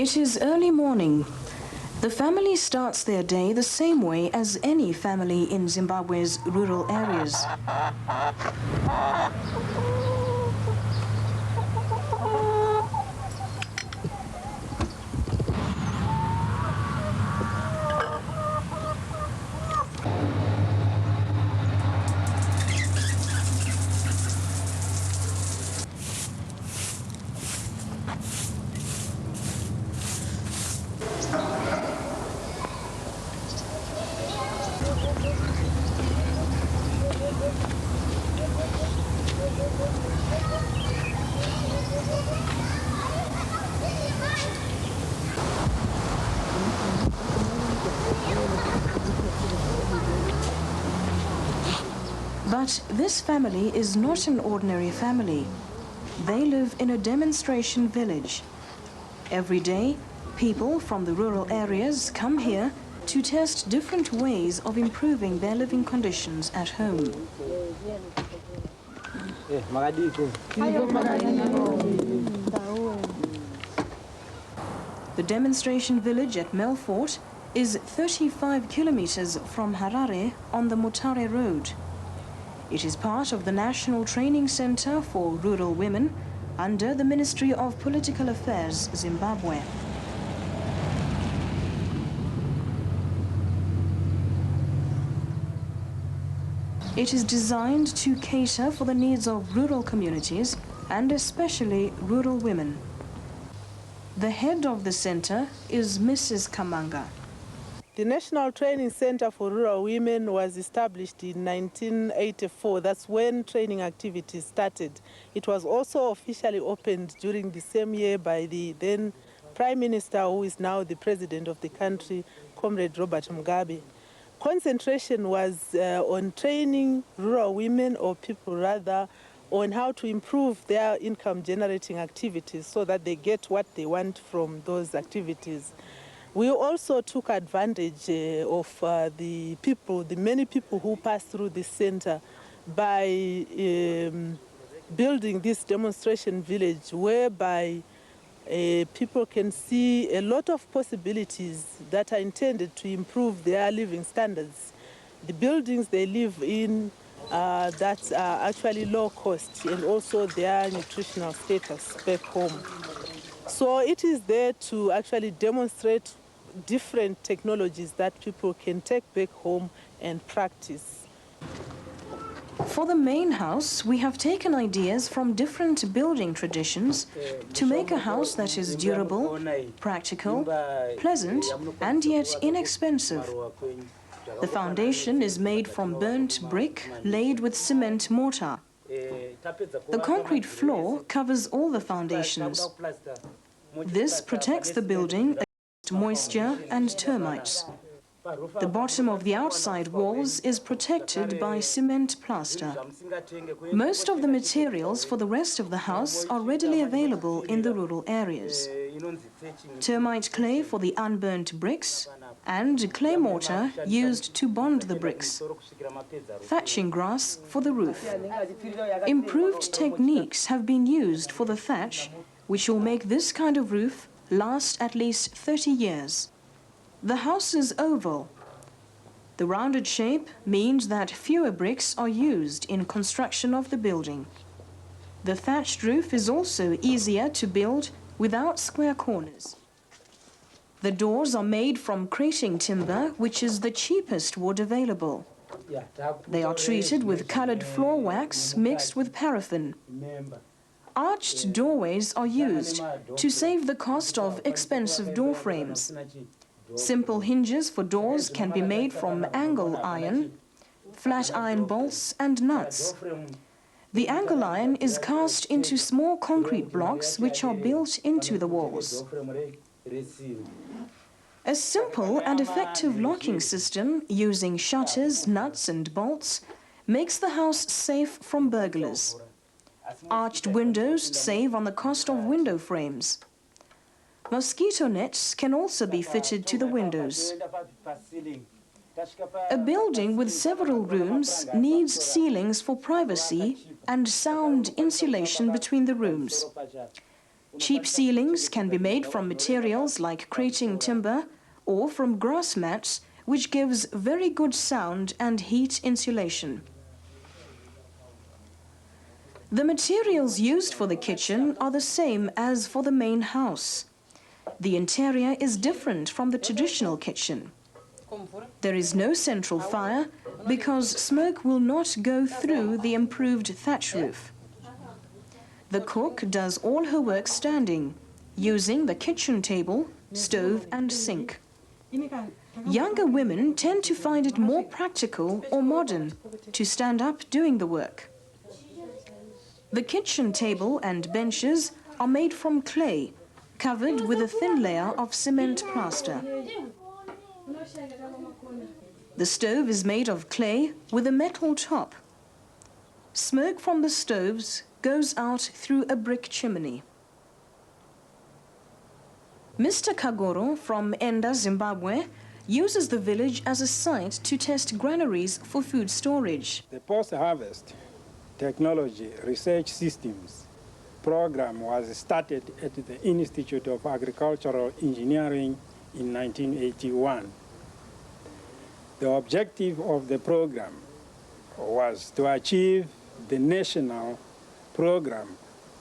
It is early morning. The family starts their day the same way as any family in Zimbabwe's rural areas. But this family is not an ordinary family. They live in a demonstration village. Every day, people from the rural areas come here to test different ways of improving their living conditions at home. The demonstration village at Melfort is 35 kilometers from Harare on the Mutare Road. It is part of the National Training Center for Rural Women under the Ministry of Political Affairs, Zimbabwe. It is designed to cater for the needs of rural communities and especially rural women. The head of the center is Mrs. Kamanga. The National Training Center for Rural Women was established in 1984. That's when training activities started. It was also officially opened during the same year by the then Prime Minister, who is now the President of the country, Comrade Robert Mugabe. Concentration was on training rural women, or people rather, on how to improve their income-generating activities so that they get what they want from those activities. We also took advantage of the many people who pass through this center by building this demonstration village whereby people can see a lot of possibilities that are intended to improve their living standards. The buildings they live in that are actually low cost, and also their nutritional status back home. So it is there to actually demonstrate different technologies that people can take back home and practice. For the main house, we have taken ideas from different building traditions to make a house that is durable, practical, pleasant, and yet inexpensive. The foundation is made from burnt brick laid with cement mortar. The concrete floor covers all the foundations. This protects the building against moisture and termites. The bottom of the outside walls is protected by cement plaster. Most of the materials for the rest of the house are readily available in the rural areas. Termite clay for the unburnt bricks and clay mortar used to bond the bricks. Thatching grass for the roof. Improved techniques have been used for the thatch, which will make this kind of roof last at least 30 years. The house is oval. The rounded shape means that fewer bricks are used in construction of the building. The thatched roof is also easier to build without square corners. The doors are made from crating timber, which is the cheapest wood available. They are treated with colored floor wax mixed with paraffin. Arched doorways are used to save the cost of expensive door frames. Simple hinges for doors can be made from angle iron, flat iron bolts and nuts. The angle iron is cast into small concrete blocks which are built into the walls. A simple and effective locking system using shutters, nuts and bolts makes the house safe from burglars. Arched windows save on the cost of window frames. Mosquito nets can also be fitted to the windows. A building with several rooms needs ceilings for privacy and sound insulation between the rooms. Cheap ceilings can be made from materials like crating timber or from grass mats, which gives very good sound and heat insulation. The materials used for the kitchen are the same as for the main house. The interior is different from the traditional kitchen. There is no central fire because smoke will not go through the improved thatch roof. The cook does all her work standing, using the kitchen table, stove and sink. Younger women tend to find it more practical or modern to stand up doing the work. The kitchen table and benches are made from clay, covered with a thin layer of cement plaster. The stove is made of clay with a metal top. Smoke from the stoves goes out through a brick chimney. Mr. Kagoro from Enda, Zimbabwe, uses the village as a site to test granaries for food storage. The post-harvest technology research systems program was started at the Institute of Agricultural Engineering in 1981. The objective of the program was to achieve the national program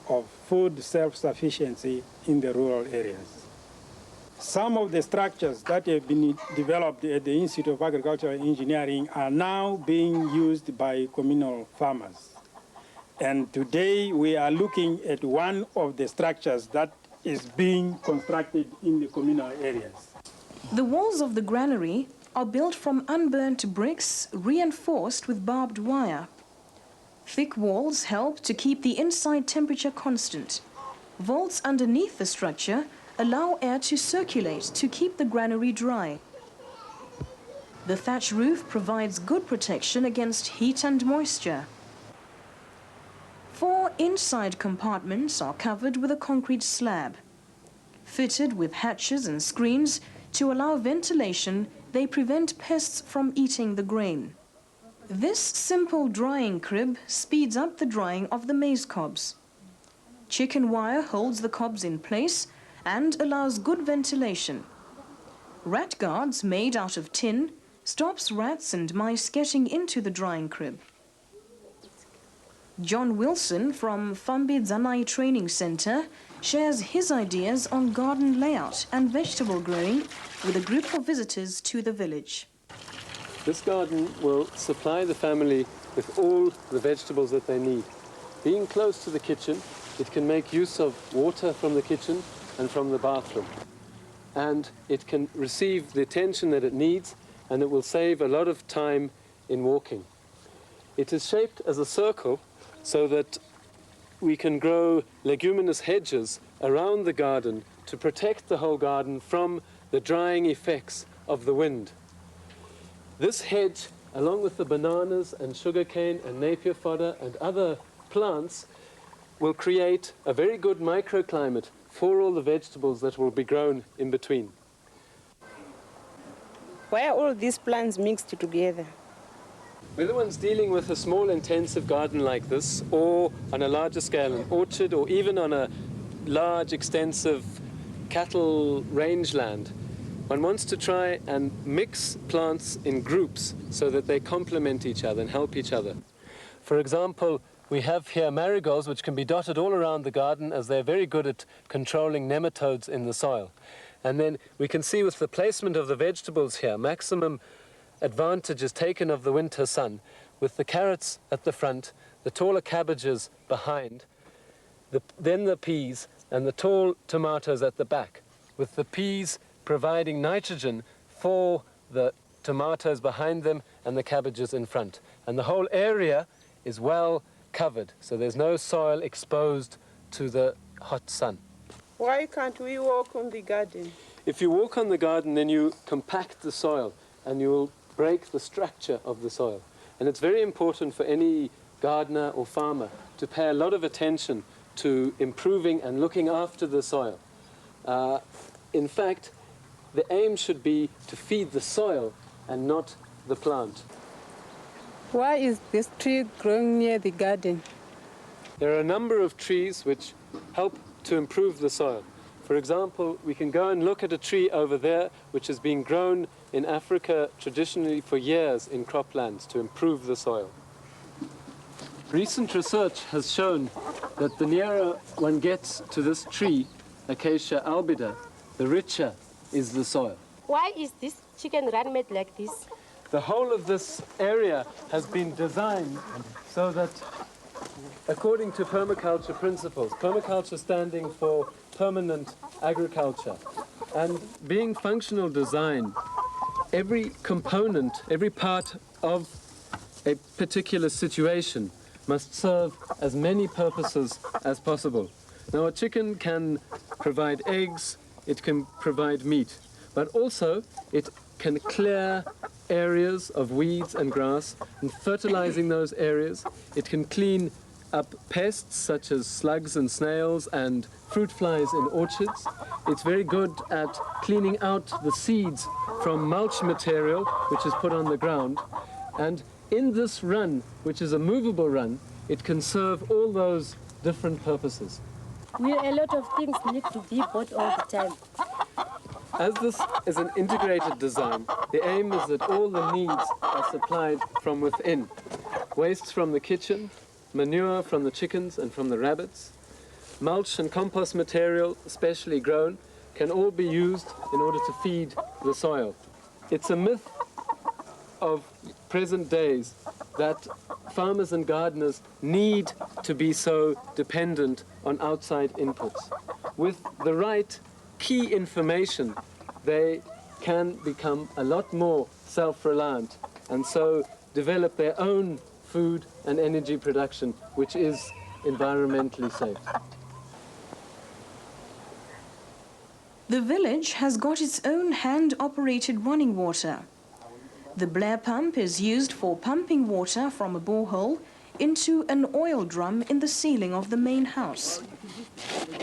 of food self-sufficiency in the rural areas. Some of the structures that have been developed at the Institute of Agricultural Engineering are now being used by communal farmers. And today we are looking at one of the structures that is being constructed in the communal areas. The walls of the granary are built from unburnt bricks reinforced with barbed wire. Thick walls help to keep the inside temperature constant. Vaults underneath the structure allow air to circulate to keep the granary dry. The thatch roof provides good protection against heat and moisture. 4 inside compartments are covered with a concrete slab. Fitted with hatches and screens to allow ventilation, they prevent pests from eating the grain. This simple drying crib speeds up the drying of the maize cobs. Chicken wire holds the cobs in place and allows good ventilation. Rat guards made out of tin stops rats and mice getting into the drying crib. John Wilson from Fambi Zanai Training Center shares his ideas on garden layout and vegetable growing with a group of visitors to the village. This garden will supply the family with all the vegetables that they need. Being close to the kitchen, it can make use of water from the kitchen and from the bathroom. And it can receive the attention that it needs, and it will save a lot of time in walking. It is shaped as a circle so that we can grow leguminous hedges around the garden to protect the whole garden from the drying effects of the wind. This hedge, along with the bananas and sugarcane and napier fodder and other plants, will create a very good microclimate for all the vegetables that will be grown in between. Why are all these plants mixed together? Whether one's dealing with a small intensive garden like this, or on a larger scale, an orchard, or even on a large extensive cattle rangeland, one wants to try and mix plants in groups so that they complement each other and help each other. For example, we have here marigolds which can be dotted all around the garden as they're very good at controlling nematodes in the soil. And then we can see with the placement of the vegetables here, maximum advantage is taken of the winter sun, with the carrots at the front, the taller cabbages behind, then the peas, and the tall tomatoes at the back, with the peas providing nitrogen for the tomatoes behind them and the cabbages in front. And the whole area is well covered, so there's no soil exposed to the hot sun. Why can't we walk on the garden? If you walk on the garden, then you compact the soil and you will break the structure of the soil. And it's very important for any gardener or farmer to pay a lot of attention to improving and looking after the soil. In fact, the aim should be to feed the soil and not the plant. Why is this tree growing near the garden? There are a number of trees which help to improve the soil. For example, we can go and look at a tree over there which has been grown in Africa traditionally for years in croplands to improve the soil. Recent research has shown that the nearer one gets to this tree, Acacia albida, the richer is the soil. Why is this chicken run made like this? The whole of this area has been designed so that, according to permaculture principles, permaculture standing for permanent agriculture, and being functional design, every component, every part of a particular situation must serve as many purposes as possible. Now, a chicken can provide eggs, it can provide meat, but also it can clear areas of weeds and grass, and fertilizing those areas, it can clean up pests such as slugs and snails and fruit flies in orchards. It's very good at cleaning out the seeds from mulch material which is put on the ground. And in this run, which is a movable run, it can serve all those different purposes. A lot of things need to be bought all the time. As this is an integrated design, the aim is that all the needs are supplied from within. Wastes from the kitchen, manure from the chickens and from the rabbits, mulch and compost material, specially grown, can all be used in order to feed the soil. It's a myth of present days that farmers and gardeners need to be so dependent on outside inputs. With the right key information, they can become a lot more self-reliant and so develop their own food and energy production, which is environmentally safe. The village has got its own hand-operated running water. The Blair pump is used for pumping water from a borehole into an oil drum in the ceiling of the main house.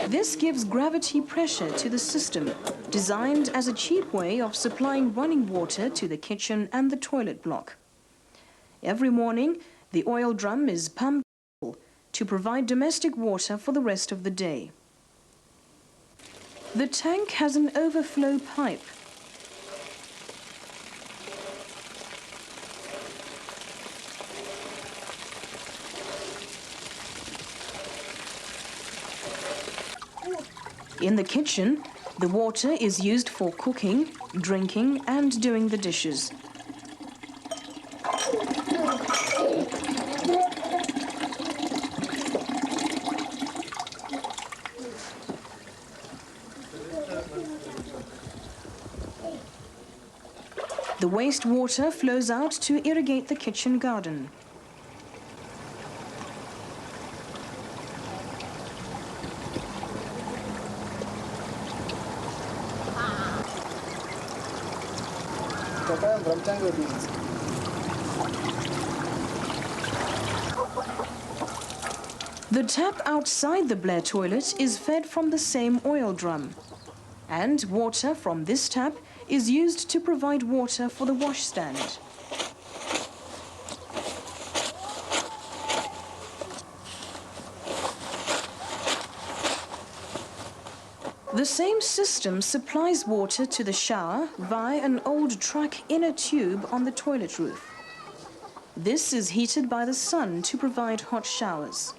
This gives gravity pressure to the system, designed as a cheap way of supplying running water to the kitchen and the toilet block. Every morning, the oil drum is pumped to provide domestic water for the rest of the day. The tank has an overflow pipe. In the kitchen, the water is used for cooking, drinking, and doing the dishes. The wastewater flows out to irrigate the kitchen garden. The tap outside the Blair toilet is fed from the same oil drum, and water from this tap is used to provide water for the washstand. The same system supplies water to the shower via an old truck inner tube on the toilet roof. This is heated by the sun to provide hot showers.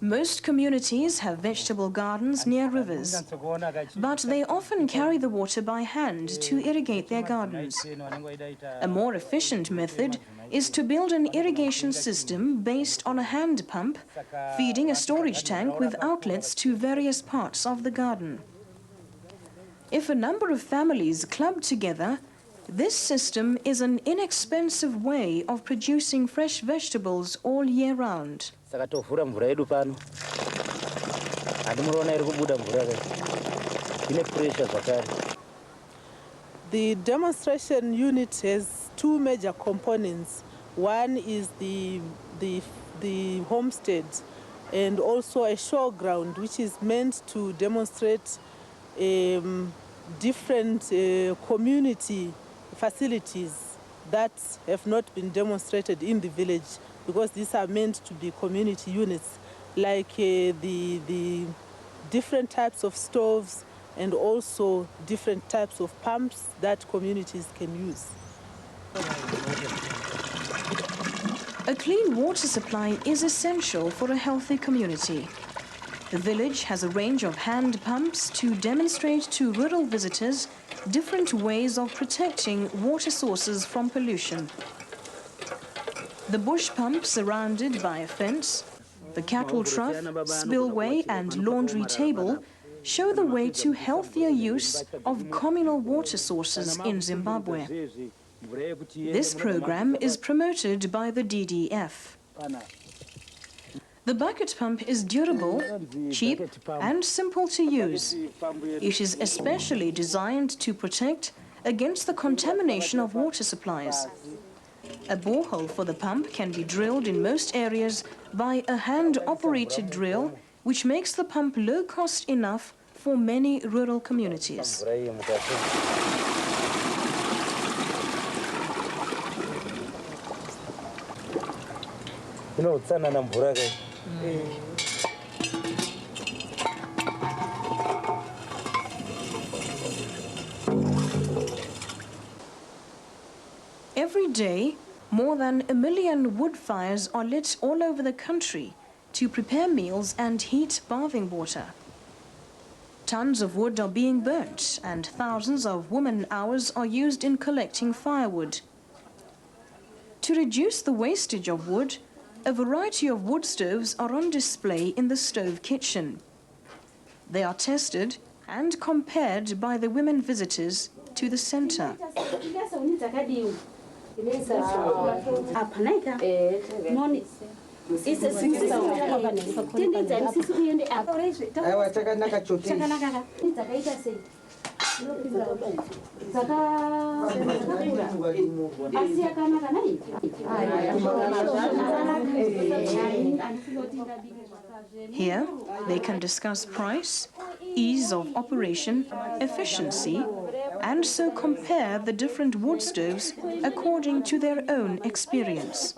Most communities have vegetable gardens near rivers, but they often carry the water by hand to irrigate their gardens. A more efficient method is to build an irrigation system based on a hand pump, feeding a storage tank with outlets to various parts of the garden. If a number of families club together, this system is an inexpensive way of producing fresh vegetables all year round. The demonstration unit has two major components. One is the homestead and also a showground, which is meant to demonstrate different community facilities that have not been demonstrated in the village, because these are meant to be community units, like the different types of stoves and also different types of pumps that communities can use. A clean water supply is essential for a healthy community. The village has a range of hand pumps to demonstrate to rural visitors different ways of protecting water sources from pollution. The bush pump surrounded by a fence, the cattle trough, spillway and laundry table show the way to healthier use of communal water sources in Zimbabwe. This program is promoted by the DDF. The bucket pump is durable, cheap and simple to use. It is especially designed to protect against the contamination of water supplies. A borehole for the pump can be drilled in most areas by a hand-operated drill, which makes the pump low-cost enough for many rural communities. Every day, more than 1 million wood fires are lit all over the country to prepare meals and heat bathing water. Tons of wood are being burnt and thousands of woman hours are used in collecting firewood. To reduce the wastage of wood, a variety of wood stoves are on display in the stove kitchen. They are tested and compared by the women visitors to the center. Here, they can discuss price, ease of operation, efficiency, and so compare the different wood stoves according to their own experience.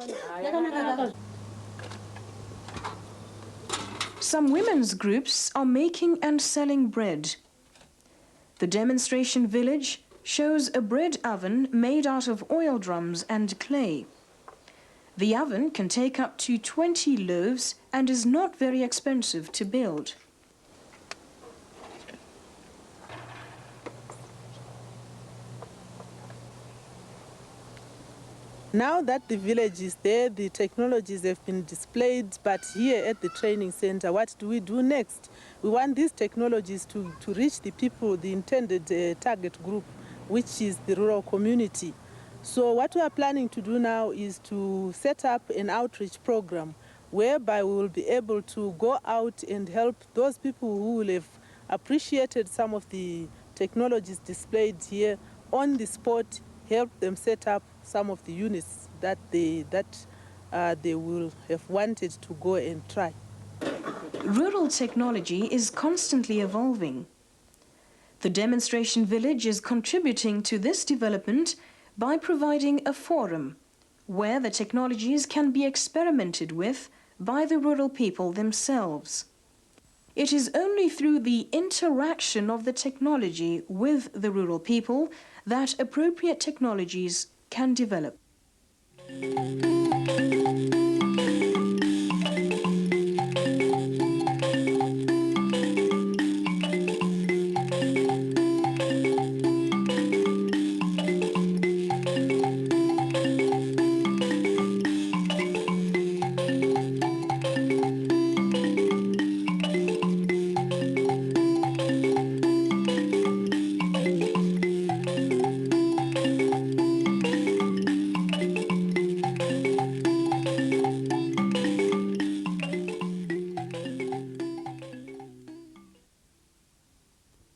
Some women's groups are making and selling bread. The demonstration village shows a bread oven made out of oil drums and clay. The oven can take up to 20 loaves and is not very expensive to build. Now that the village is there, the technologies have been displayed, but here at the training center, what do we do next? We want these technologies to reach the people, the intended target group, which is the rural community. So what we are planning to do now is to set up an outreach program whereby we will be able to go out and help those people who will have appreciated some of the technologies displayed here on the spot, help them set up some of the units that they will have wanted to go and try. Rural technology is constantly evolving. The demonstration village is contributing to this development by providing a forum where the technologies can be experimented with by the rural people themselves. It is only through the interaction of the technology with the rural people that appropriate technologies can develop.